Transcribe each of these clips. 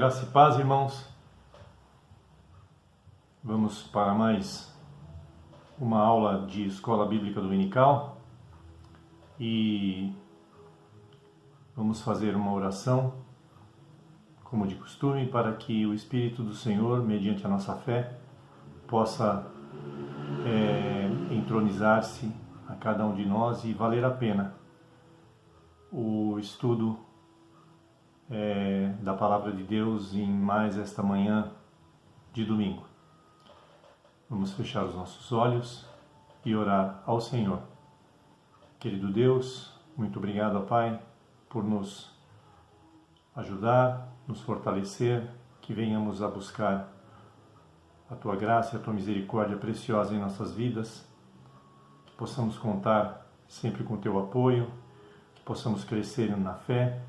Graça e paz, irmãos. Vamos para mais uma aula de Escola Bíblica Dominical e vamos fazer uma oração, como de costume, para que o Espírito do Senhor, mediante a nossa fé, possa entronizar-se a cada um de nós e valer a pena o estudo da Palavra de Deus em mais esta manhã de domingo. Vamos fechar os nossos olhos e orar ao Senhor. Querido Deus, muito obrigado, Pai, por nos ajudar, nos fortalecer, que venhamos a buscar a Tua graça e a Tua misericórdia preciosa em nossas vidas, que possamos contar sempre com o Teu apoio, que possamos crescer na fé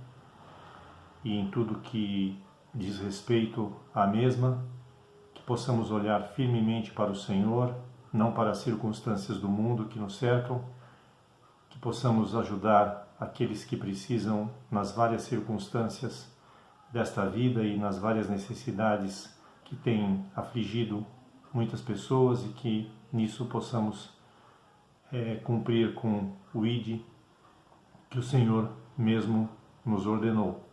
e em tudo que diz respeito à mesma, que possamos olhar firmemente para o Senhor, não para as circunstâncias do mundo que nos cercam, que possamos ajudar aqueles que precisam nas várias circunstâncias desta vida e nas várias necessidades que têm afligido muitas pessoas e que nisso possamos cumprir com o ID que o Senhor mesmo nos ordenou.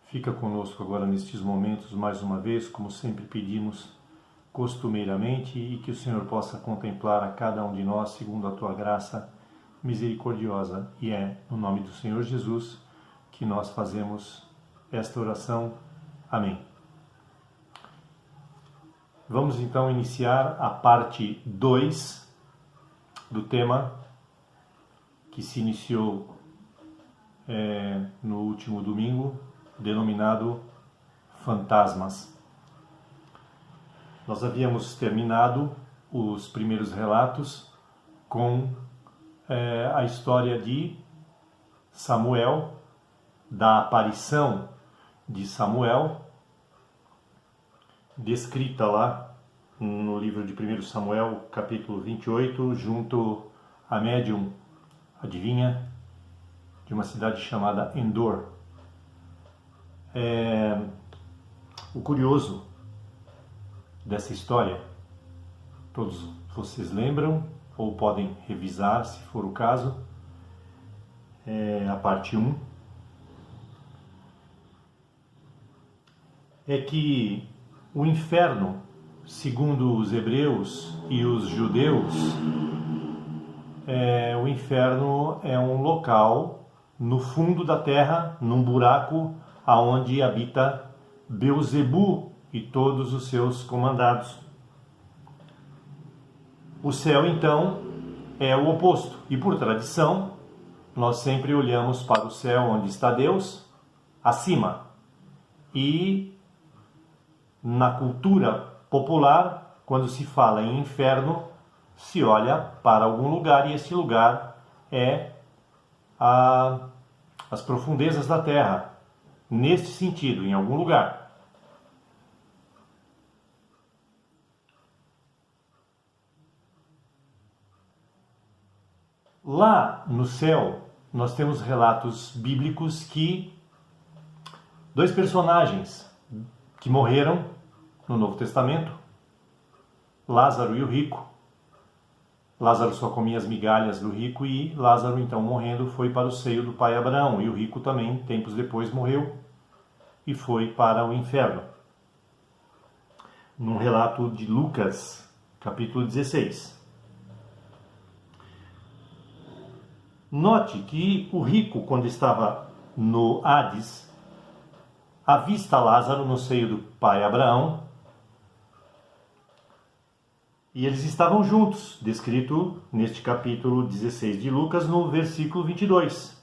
Fica conosco agora nestes momentos mais uma vez, como sempre pedimos costumeiramente, e que o Senhor possa contemplar a cada um de nós segundo a Tua graça misericordiosa. E é no nome do Senhor Jesus que nós fazemos esta oração. Amém. Vamos então iniciar a parte 2 do tema que se iniciou no último domingo, denominado Fantasmas. Nós havíamos terminado os primeiros relatos com a história de Samuel, da aparição de Samuel, descrita lá no livro de 1 Samuel, capítulo 28, junto à médium, adivinha, de uma cidade chamada Endor. O curioso dessa história, todos vocês lembram ou podem revisar se for o caso, a parte 1, é que o inferno, segundo os hebreus e os judeus, o inferno é um local no fundo da terra, num buraco aonde habita Beelzebu e todos os seus comandados. O céu, então, é o oposto. E por tradição, nós sempre olhamos para o céu onde está Deus, acima. E na cultura popular, quando se fala em inferno, se olha para algum lugar, e esse lugar é as profundezas da terra. Neste sentido, em algum lugar. Lá no céu, nós temos relatos bíblicos que dois personagens que morreram no Novo Testamento, Lázaro e o rico. Lázaro só comia as migalhas do rico e Lázaro, então, morrendo, foi para o seio do pai Abraão. E o rico também, tempos depois, morreu e foi para o inferno. Num relato de Lucas, capítulo 16. Note que o rico, quando estava no Hades, avista Lázaro no seio do pai Abraão, e eles estavam juntos, descrito neste capítulo 16 de Lucas, no versículo 22.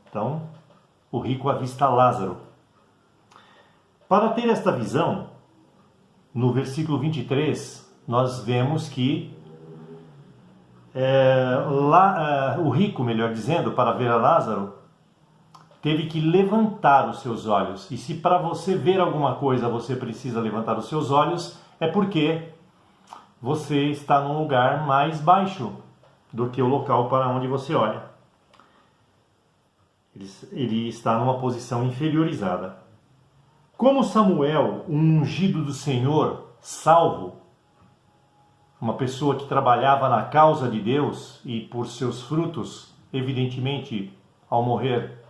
Então, o rico avista Lázaro. Para ter esta visão, no versículo 23, nós vemos que o rico, melhor dizendo, para ver a Lázaro, teve que levantar os seus olhos. E se para você ver alguma coisa você precisa levantar os seus olhos, é porque você está num lugar mais baixo do que o local para onde você olha. Ele está numa posição inferiorizada. Como Samuel, um ungido do Senhor, salvo, uma pessoa que trabalhava na causa de Deus e por seus frutos, evidentemente, ao morrer,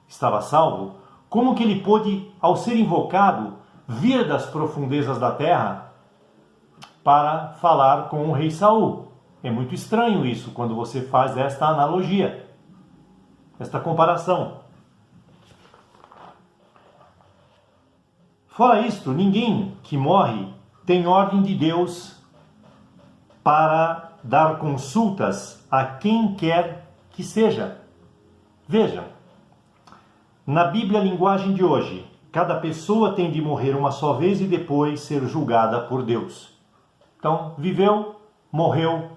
estava salvo, como que ele pôde, ao ser invocado, vir das profundezas da terra para falar com o rei Saul? É muito estranho isso, quando você faz esta analogia, esta comparação. Fora isto, ninguém que morre tem ordem de Deus para dar consultas a quem quer que seja. Vejam, na Bíblia, a linguagem de hoje, cada pessoa tem de morrer uma só vez e depois ser julgada por Deus. Então, viveu, morreu,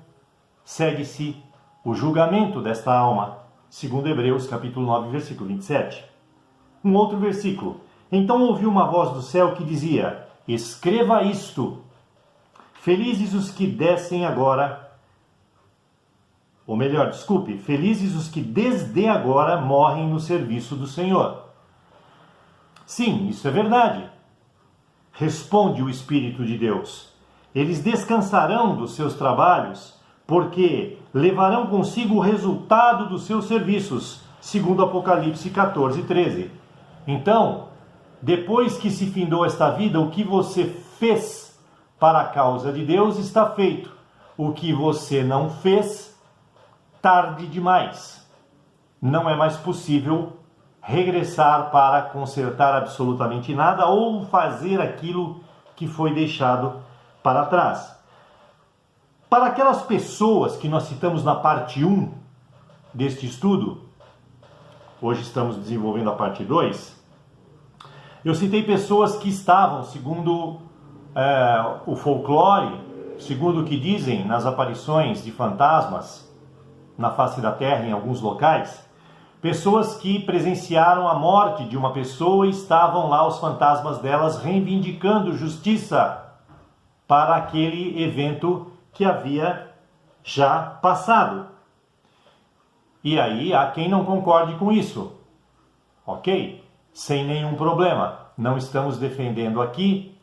segue-se o julgamento desta alma, segundo Hebreus capítulo 9, versículo 27. Um outro versículo. Então ouvi uma voz do céu que dizia: escreva isto, felizes os que descem agora, ou melhor, desculpe, felizes os que desde agora morrem no serviço do Senhor. Sim, isso é verdade. Responde o Espírito de Deus. Eles descansarão dos seus trabalhos, porque levarão consigo o resultado dos seus serviços, segundo Apocalipse 14, 13. Então, depois que se findou esta vida, o que você fez para a causa de Deus está feito. O que você não fez, tarde demais. Não é mais possível regressar para consertar absolutamente nada ou fazer aquilo que foi deixado para trás. Para aquelas pessoas que nós citamos na parte 1 deste estudo, hoje estamos desenvolvendo a parte 2, eu citei pessoas que estavam, segundo o folclore, segundo o que dizem nas aparições de fantasmas na face da terra em alguns locais, pessoas que presenciaram a morte de uma pessoa e estavam lá os fantasmas delas reivindicando justiça para aquele evento que havia já passado. E aí há quem não concorde com isso. Ok? Sem nenhum problema. Não estamos defendendo aqui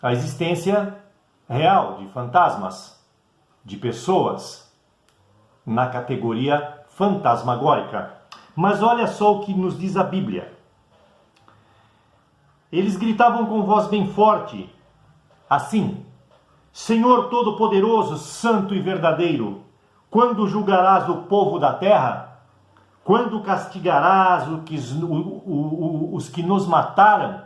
a existência real de fantasmas, de pessoas, na categoria fantasmagórica. Mas olha só o que nos diz a Bíblia. Eles gritavam com voz bem forte, assim: Senhor Todo-Poderoso, Santo e Verdadeiro, quando julgarás o povo da terra? Quando castigarás os que nos mataram?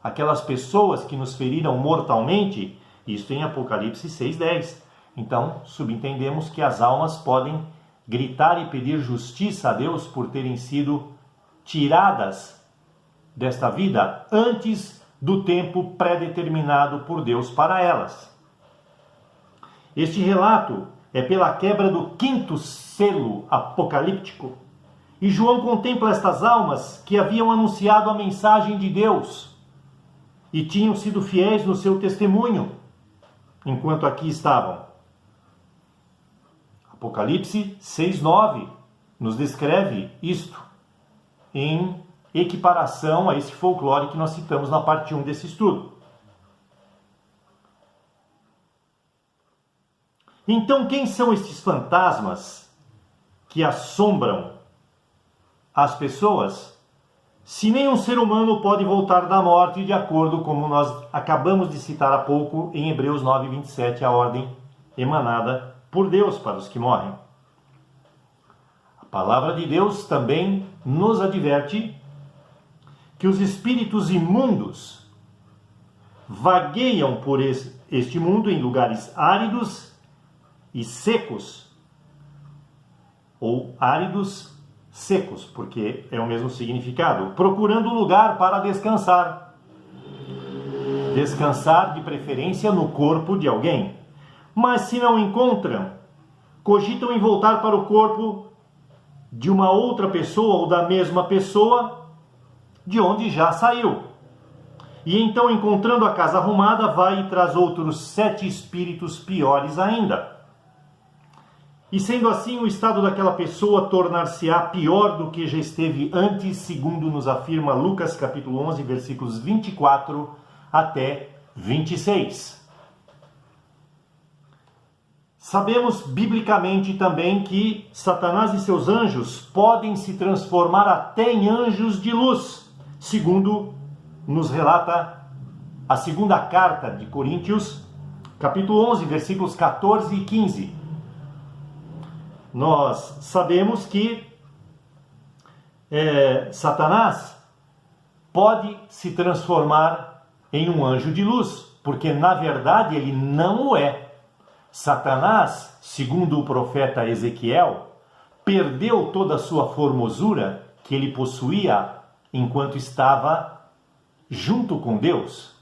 Aquelas pessoas que nos feriram mortalmente? Isso em Apocalipse 6:10. Então, subentendemos que as almas podem gritar e pedir justiça a Deus por terem sido tiradas desta vida antes do tempo pré-determinado por Deus para elas. Este relato é pela quebra do 5º selo apocalíptico. E João contempla estas almas que haviam anunciado a mensagem de Deus e tinham sido fiéis no seu testemunho, enquanto aqui estavam. Apocalipse 6:9 nos descreve isto em equiparação a esse folclore que nós citamos na parte 1 desse estudo. Então, quem são estes fantasmas que assombram as pessoas, se nenhum ser humano pode voltar da morte, de acordo como nós acabamos de citar há pouco em Hebreus 9:27, a ordem emanada por Deus para os que morrem? A palavra de Deus também nos adverte que os espíritos imundos vagueiam por este mundo em lugares áridos e secos, ou áridos secos, porque é o mesmo significado, procurando lugar para descansar. Descansar de preferência no corpo de alguém. Mas se não encontram, cogitam em voltar para o corpo de uma outra pessoa ou da mesma pessoa de onde já saiu. E então, encontrando a casa arrumada, vai e traz outros 7 espíritos piores ainda. E sendo assim, o estado daquela pessoa tornar-se-á pior do que já esteve antes, segundo nos afirma Lucas capítulo 11, versículos 24 até 26. Sabemos biblicamente também que Satanás e seus anjos podem se transformar até em anjos de luz, segundo nos relata a segunda carta de Coríntios, capítulo 11, versículos 14 e 15. Nós sabemos que Satanás pode se transformar em um anjo de luz, porque na verdade ele não o é. Satanás, segundo o profeta Ezequiel, perdeu toda a sua formosura que ele possuía enquanto estava junto com Deus.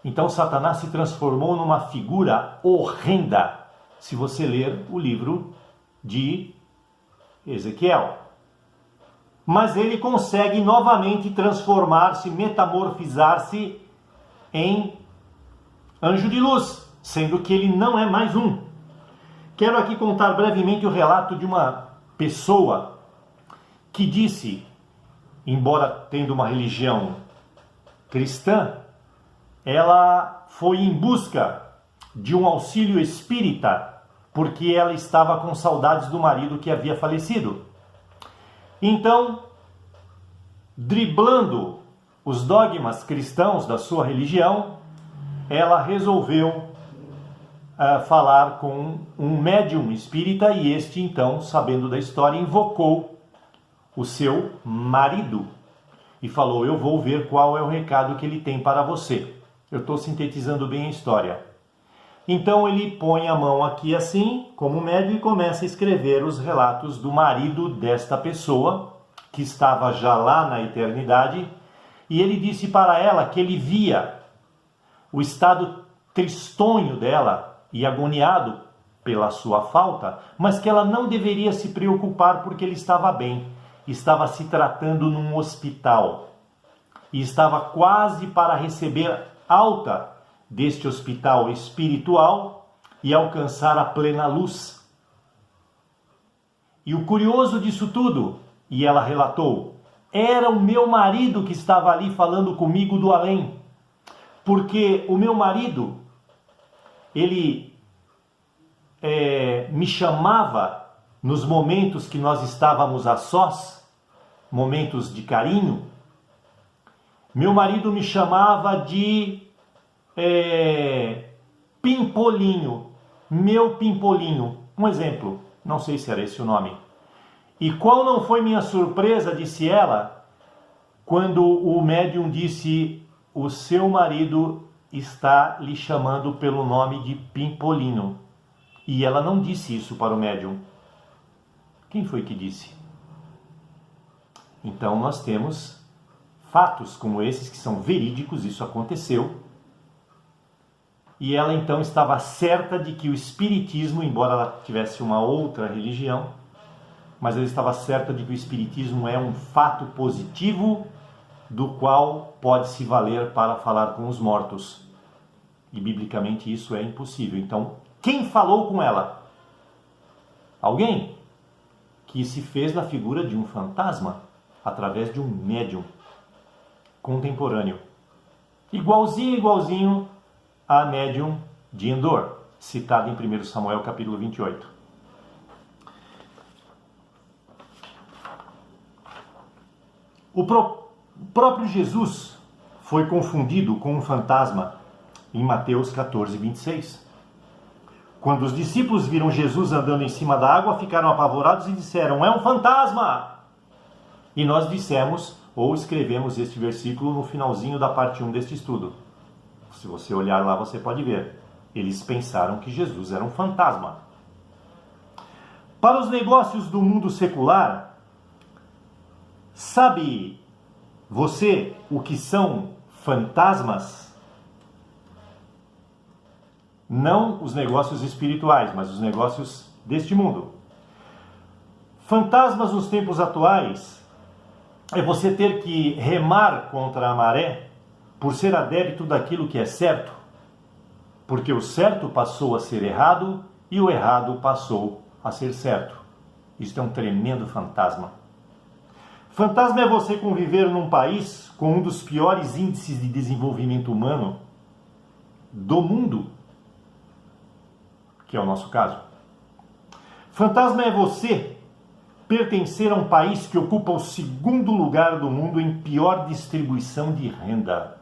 Então Satanás se transformou numa figura horrenda, se você ler o livro de Ezequiel. Mas ele consegue novamente transformar-se, metamorfizar-se em anjo de luz, sendo que ele não é mais um. Quero aqui contar brevemente o relato de uma pessoa que disse, embora tendo uma religião cristã, ela foi em busca de um auxílio espírita, porque ela estava com saudades do marido que havia falecido. Então, driblando os dogmas cristãos da sua religião, ela resolveu falar com um médium espírita, e este então, sabendo da história, invocou o seu marido e falou: eu vou ver qual é o recado que ele tem para você. Eu estou sintetizando bem a história. Então ele põe a mão aqui assim, como médium, e começa a escrever os relatos do marido desta pessoa, que estava já lá na eternidade, e ele disse para ela que ele via o estado tristonho dela e agoniado pela sua falta, mas que ela não deveria se preocupar porque ele estava bem, estava se tratando num hospital e estava quase para receber alta deste hospital espiritual e alcançar a plena luz. E o curioso disso tudo, e ela relatou, era o meu marido que estava ali falando comigo do além, porque o meu marido, ele me chamava nos momentos que nós estávamos a sós, momentos de carinho. Meu marido me chamava de Pimpolinho, meu Pimpolinho, um exemplo, não sei se era esse o nome. E qual não foi minha surpresa, disse ela, quando o médium disse: o seu marido está lhe chamando pelo nome de Pimpolinho. E ela não disse isso para o médium. Quem foi que disse? Então nós temos fatos como esses que são verídicos, isso aconteceu. E ela então estava certa de que o espiritismo, embora ela tivesse uma outra religião, mas ela estava certa de que o espiritismo é um fato positivo do qual pode se valer para falar com os mortos. E biblicamente isso é impossível. Então, quem falou com ela? Alguém que se fez na figura de um fantasma, através de um médium contemporâneo. Igualzinho a médium de Endor, citada em 1 Samuel capítulo 28. O próprio Jesus foi confundido com um fantasma em Mateus 14, 26. Quando os discípulos viram Jesus andando em cima da água, ficaram apavorados e disseram: é um fantasma! E nós dissemos, ou escrevemos este versículo no finalzinho da parte 1 deste estudo. Se você olhar lá, você pode ver. Eles pensaram que Jesus era um fantasma. Para os negócios do mundo secular, sabe você o que são fantasmas? Não os negócios espirituais, mas os negócios deste mundo. Fantasmas nos tempos atuais é você ter que remar contra a maré por ser adepto daquilo que é certo, porque o certo passou a ser errado e o errado passou a ser certo. Isto é um tremendo fantasma. Fantasma é você conviver num país com um dos piores índices de desenvolvimento humano do mundo, que é o nosso caso. Fantasma é você pertencer a um país que ocupa o segundo lugar do mundo em pior distribuição de renda.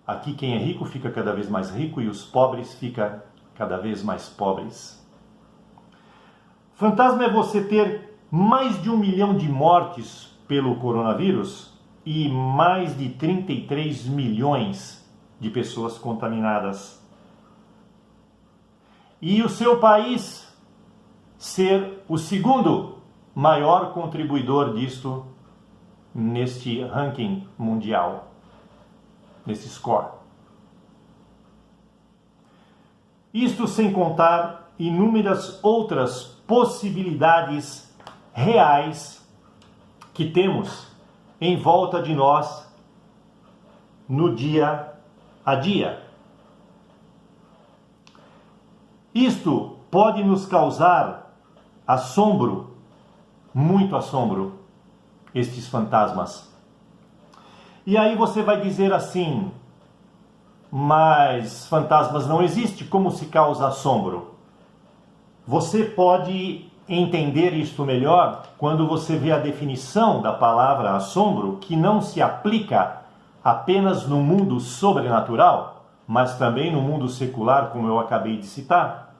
Aqui quem é rico fica cada vez mais rico e os pobres ficam cada vez mais pobres. Fantasma é você ter mais de 1 milhão de mortes pelo coronavírus e mais de 33 milhões de pessoas contaminadas. E o seu país ser o segundo maior contribuidor disto neste ranking mundial, nesse score. Isto sem contar inúmeras outras possibilidades reais que temos em volta de nós no dia a dia. Isto pode nos causar assombro, muito assombro, estes fantasmas. E aí você vai dizer assim, mas fantasmas não existem, como se causa assombro? Você pode entender isto melhor quando você vê a definição da palavra assombro, que não se aplica apenas no mundo sobrenatural, mas também no mundo secular, como eu acabei de citar,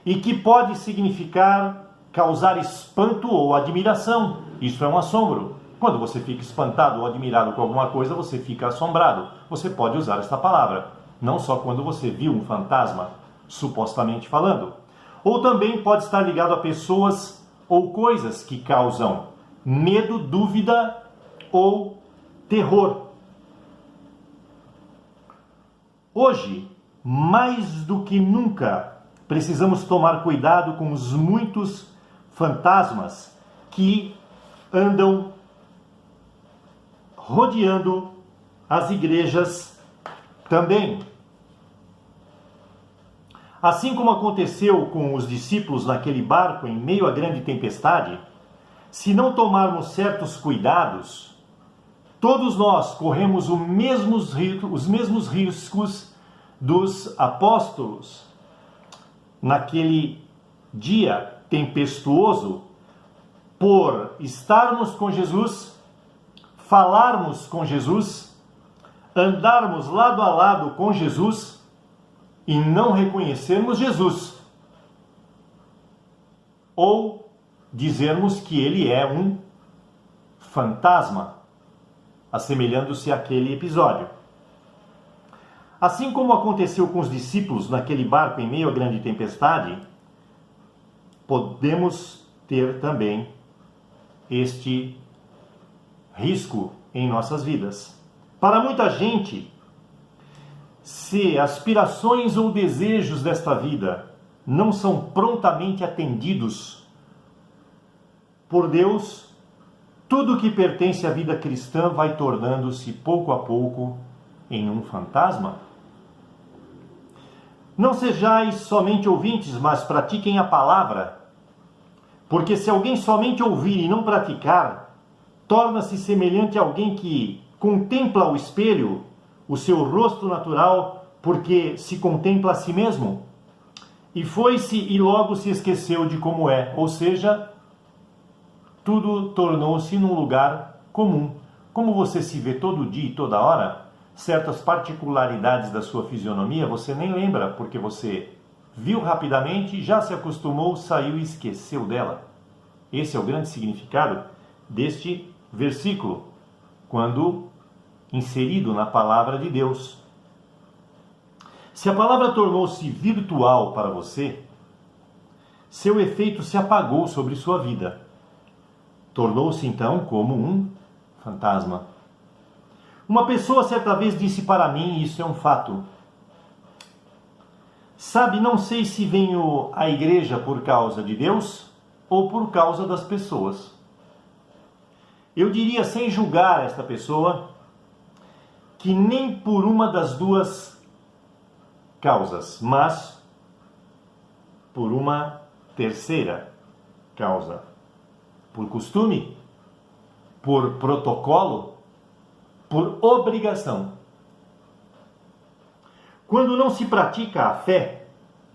e que pode significar causar espanto ou admiração. Isso é um assombro. Quando você fica espantado ou admirado com alguma coisa, você fica assombrado. Você pode usar esta palavra, não só quando você viu um fantasma, supostamente falando. Ou também pode estar ligado a pessoas ou coisas que causam medo, dúvida ou terror. Hoje, mais do que nunca, precisamos tomar cuidado com os muitos fantasmas que andam rodeando as igrejas também. Assim como aconteceu com os discípulos naquele barco em meio à grande tempestade, se não tomarmos certos cuidados, todos nós corremos os mesmos riscos dos apóstolos naquele dia tempestuoso, por estarmos com Jesus, falarmos com Jesus, andarmos lado a lado com Jesus e não reconhecermos Jesus, ou dizermos que ele é um fantasma, assemelhando-se àquele episódio. Assim como aconteceu com os discípulos naquele barco em meio à grande tempestade, podemos ter também este risco em nossas vidas. Para muita gente, se aspirações ou desejos desta vida não são prontamente atendidos por Deus, tudo que pertence à vida cristã vai tornando-se pouco a pouco em um fantasma. Não sejais somente ouvintes, mas pratiquem a palavra, porque se alguém somente ouvir e não praticar, torna-se semelhante a alguém que contempla ao espelho o seu rosto natural, porque se contempla a si mesmo, e foi-se e logo se esqueceu de como é, ou seja, tudo tornou-se num lugar comum. Como você se vê todo dia e toda hora, certas particularidades da sua fisionomia você nem lembra, porque você viu rapidamente, já se acostumou, saiu e esqueceu dela. Esse é o grande significado deste versículo, quando inserido na palavra de Deus. Se a palavra tornou-se virtual para você, seu efeito se apagou sobre sua vida. Tornou-se então como um fantasma. Uma pessoa certa vez disse para mim, e isso é um fato: sabe, não sei se venho à igreja por causa de Deus ou por causa das pessoas. Eu diria, sem julgar esta pessoa, que nem por uma das duas causas, mas por uma terceira causa. Por costume, por protocolo, por obrigação. Quando não se pratica a fé,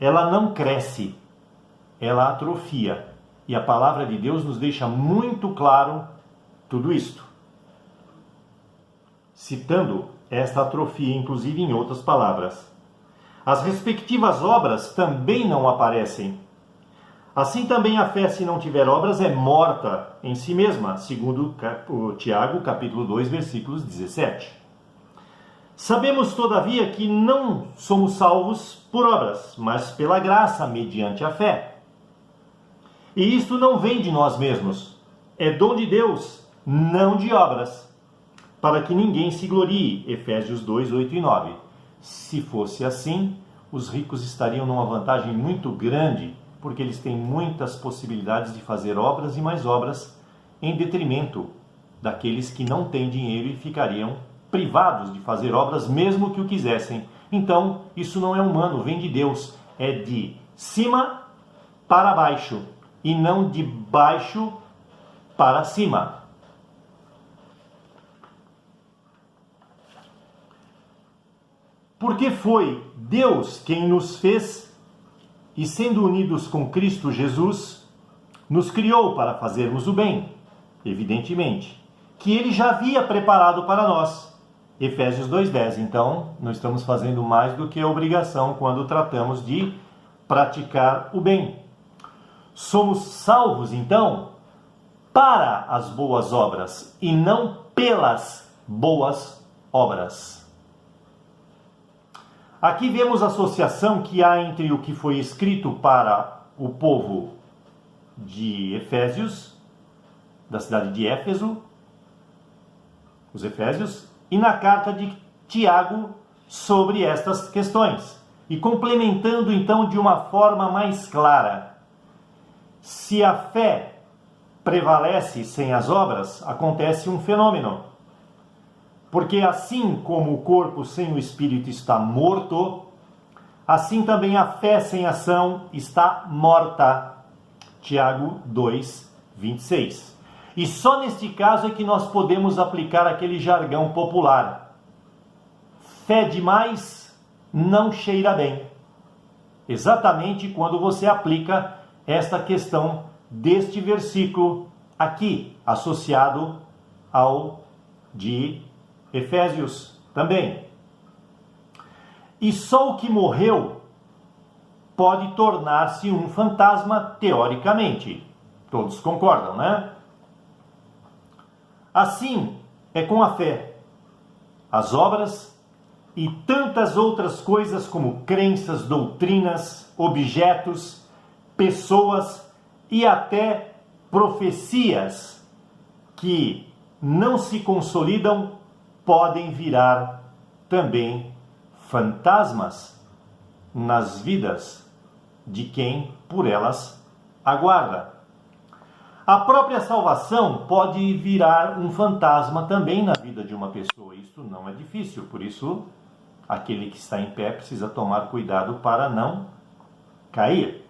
ela não cresce, ela atrofia. E a palavra de Deus nos deixa muito claro tudo isto. Citando esta atrofia, inclusive em outras palavras. As respectivas obras também não aparecem. Assim também a fé, se não tiver obras, é morta em si mesma, segundo Tiago, capítulo 2, versículos 17. Sabemos, todavia, que não somos salvos por obras, mas pela graça, mediante a fé. E isto não vem de nós mesmos, é dom de Deus, não de obras, para que ninguém se glorie. Efésios 2, 8 e 9. Se fosse assim, os ricos estariam numa vantagem muito grande, porque eles têm muitas possibilidades de fazer obras e mais obras, em detrimento daqueles que não têm dinheiro e ficariam privados de fazer obras mesmo que o quisessem. Então, isso não é humano, vem de Deus, é de cima para baixo e não de baixo para cima. Porque foi Deus quem nos fez e, sendo unidos com Cristo Jesus, nos criou para fazermos o bem, evidentemente, que Ele já havia preparado para nós. Efésios 2,10. Então, não estamos fazendo mais do que a obrigação quando tratamos de praticar o bem. Somos salvos, então, para as boas obras e não pelas boas obras. Aqui vemos a associação que há entre o que foi escrito para o povo de Efésios, da cidade de Éfeso, os Efésios, e na carta de Tiago sobre estas questões. E complementando então de uma forma mais clara. Se a fé prevalece sem as obras, acontece um fenômeno. Porque assim como o corpo sem o espírito está morto, assim também a fé sem ação está morta. Tiago 2, 26. E só neste caso é que nós podemos aplicar aquele jargão popular. Fé demais não cheira bem. Exatamente quando você aplica esta questão deste versículo aqui, associado ao de Efésios também. E só o que morreu pode tornar-se um fantasma teoricamente. Todos concordam, né? Assim é com a fé, as obras e tantas outras coisas como crenças, doutrinas, objetos, pessoas e até profecias que não se consolidam podem virar também fantasmas nas vidas de quem por elas aguarda. A própria salvação pode virar um fantasma também na vida de uma pessoa. Isso não é difícil, por isso aquele que está em pé precisa tomar cuidado para não cair.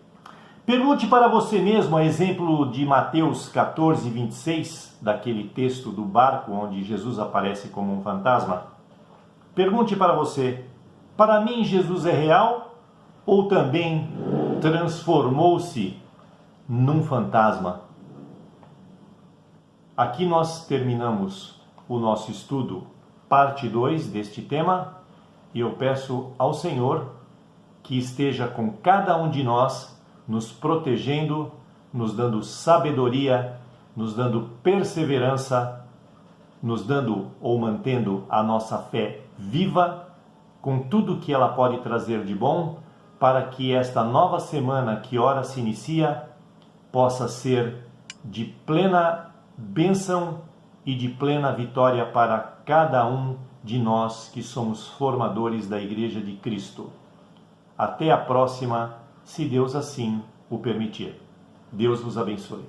Pergunte para você mesmo, a exemplo de Mateus 14, 26, daquele texto do barco onde Jesus aparece como um fantasma. Pergunte para você, para mim Jesus é real ou também transformou-se num fantasma? Aqui nós terminamos o nosso estudo, parte 2 deste tema, e eu peço ao Senhor que esteja com cada um de nós, nos protegendo, nos dando sabedoria, nos dando perseverança, nos dando ou mantendo a nossa fé viva, com tudo que ela pode trazer de bom, para que esta nova semana que ora se inicia, possa ser de plena bênção e de plena vitória para cada um de nós que somos formadores da Igreja de Cristo. Até a próxima, se Deus assim o permitir. Deus vos abençoe.